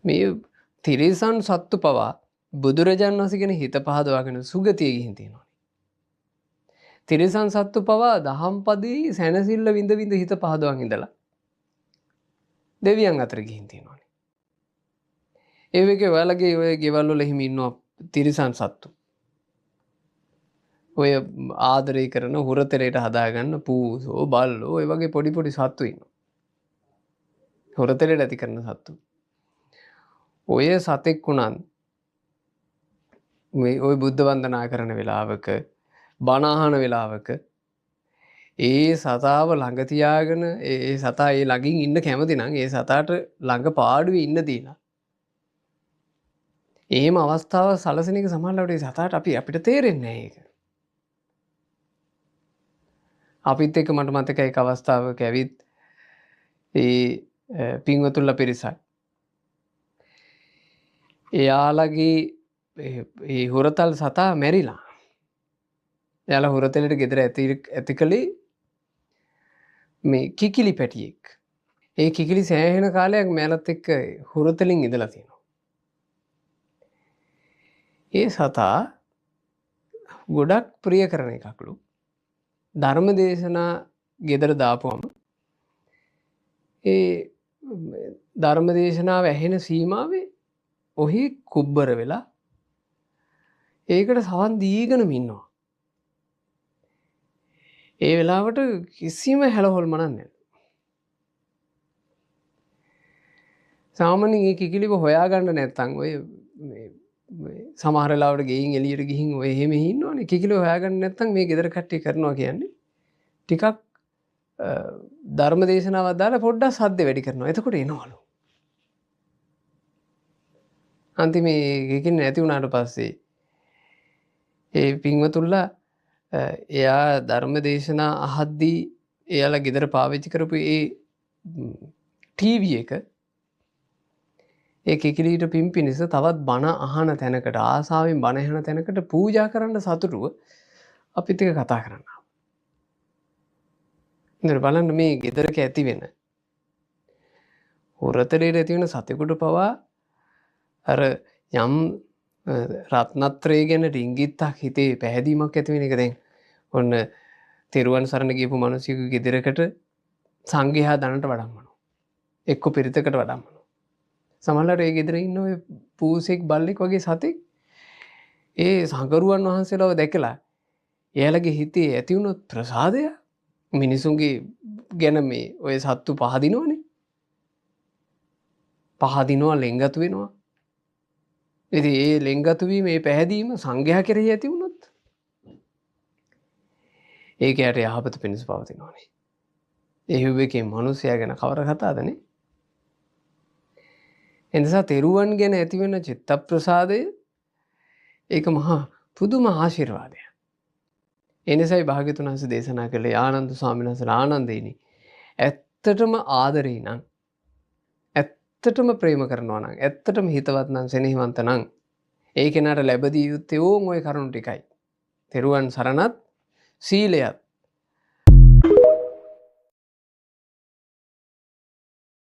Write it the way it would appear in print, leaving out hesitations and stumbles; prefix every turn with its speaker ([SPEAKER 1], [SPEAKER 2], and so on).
[SPEAKER 1] මේ තිරිසන් සත්තු පවා බුදුරජාණන් වහන්සේ කියන හිත පහදවාගෙන සුගතිය ගිහින් තියෙනවා. තිරිසන් සත්තු පවා දහම්පදයේ සැනසෙල්ල විඳ විඳ හිත පහදවන් ඉඳලා දෙවියන් අතර ගිහින් තියෙනවා. ඒ වගේ ඔයාලගේ ඔය ගෙවල් වල එහෙම ඉන්නවා තිරිසන් සත්තු. ඔය ආදරය කරන හුරතලයට හදාගන්න පූසෝ බල්ලෝ ඔය වගේ පොඩි පොඩි සත්තු ඉන්නවා. හුරතලයට ඇති කරන සත්තු. ඔය සතෙක් වුණත් මේ ඔය බුද්ධ වන්දනා කරන වෙලාවක බණ අහන වෙලාවක ඒ සතාව ළඟ තියාගෙන ඒ සතා ඒ ළඟින් ඉන්න කැමති නම් ඒ සතාට ළඟ පාඩුවේ ඉන්න දීලා එහෙම අවස්ථාව සලසන එක සමහරවිට ඒ සතාට අපිට තේරෙන්නේ නැහැ ඒක. අපිත් එක්ක මට මතකයි එක අවස්ථාවක ඇවිත් ඒ පින්වතුන්ලා පිරිසක් එයාලගේ ඒ හොරතල් සතා මැරිලා. එයාලා හොරතලට ගෙදර ඇති කළේ මේ කිකිලි පැටියෙක්. ඒ කිකිලි සෑහෙන කාලයක් මෑලත් එක්ක හොරතලින් ඉඳලා තියෙනවා. ඒ සතා ගොඩක් ප්‍රිය කරන එකක්ලු. ධර්ම දේශනා ගෙදර දාපුවම ඒ ධර්ම දේශනාව ඇහෙන සීමාවේ ඔහි කුබ්බර වෙලා ඒකට සවන් දීගෙනම ඉන්නවා. ඒ වෙලාවට කිසිම හැලහොල්මනක් නැහැ. සාමාන්‍යයෙන් ඒ කිකිලිව හොයාගන්න නැත්තම් ඔය සමහර වෙලාවට ගෙයින් එළියට ගිහින් ඔය එහෙම ඉන්නවනේ. කිකිලිව හොයාගන්න නැත්තම් මේ ගෙදර කට්ටිය කරනවා කියන්නේ ටිකක් ධර්ම දේශනාවක් දාලා පොඩ්ඩක් සද්ද වැඩි කරනවා. එතකොට එනවලු. අන්තිමේ කිකිලි නැති වුණාට පස්සේ ඒ පින්වතුන්ලා එයා ධර්ම දේශනා අහද්දී එයාලා ගෙදර පාවිච්චි කරපු ඒ ටීවී එක ඒ කිකිලීට පින් පිණිස තවත් බණ අහන තැනකට ආසාවෙන් බණ අහන තැනකට පූජා කරන්න සතුටුව අපිත් එක්ක කතා කරනවා. ඉතින් බලන්න මේ ගෙදරක ඇති වෙන හොරතලයේ ඇති වෙන සතෙකුට පවා අර යම් රත්නත්‍රය ගැන රිංගිත්තක් හිතේ පැහැදීමක් ඇති වෙන එක දැන් ඔන්න තෙරුවන් සරණ ගියපු මිනිස්සුගේ ගෙදරකට සංඝයා දනට වඩම්මනවා. එක්ක පිරිතකට වඩම්මනවා. සමහරවිට ඒ ගෙදර ඉන්න ඔය පූසෙක් බල්ලෙක් වගේ සතෙක් ඒ සංගරුවන් වහන්සේලාව දැකලා එයාලගේ හිතේ ඇති වුණු ප්‍රසාදය මිනිසුන්ගේ ගැන මේ ඔය සත්තු පහදිනවනේ. පහදිනවා ලෙන්ගතු වෙනවා. ඉතින් ඒ ලෙන්ගතු වීම මේ පැහැදීම සංඝයා කෙරෙහි ඇති වුණොත් ඒකයට යහපත පිණිස පවතිනවනේ. ඒ හුවෙකේ මිනිසයා ගැන කවර කතාවදනේ. එනිසා තෙරුවන් ගැන ඇති වෙන චිත්ත ප්‍රසාදය ඒක මහා පුදුම ආශිර්වාදයක්. එනිසායි භාග්‍යවතුන් වහන්සේ දේශනා කළේ ආනන්ද ස්වාමීන් වහන්සේලා ආනන්දේනි ඇත්තටම ආදරේ නම් ඇත්තටම ප්‍රේම කරනවා නම් ඇත්තටම හිතවත් නම් සෙනෙහවන්ත නම් ඒ කෙනාට ලැබදී යුත්තේ ඕන් ওই කරුණු ටිකයි. තෙරුවන් සරණත් සීලයත්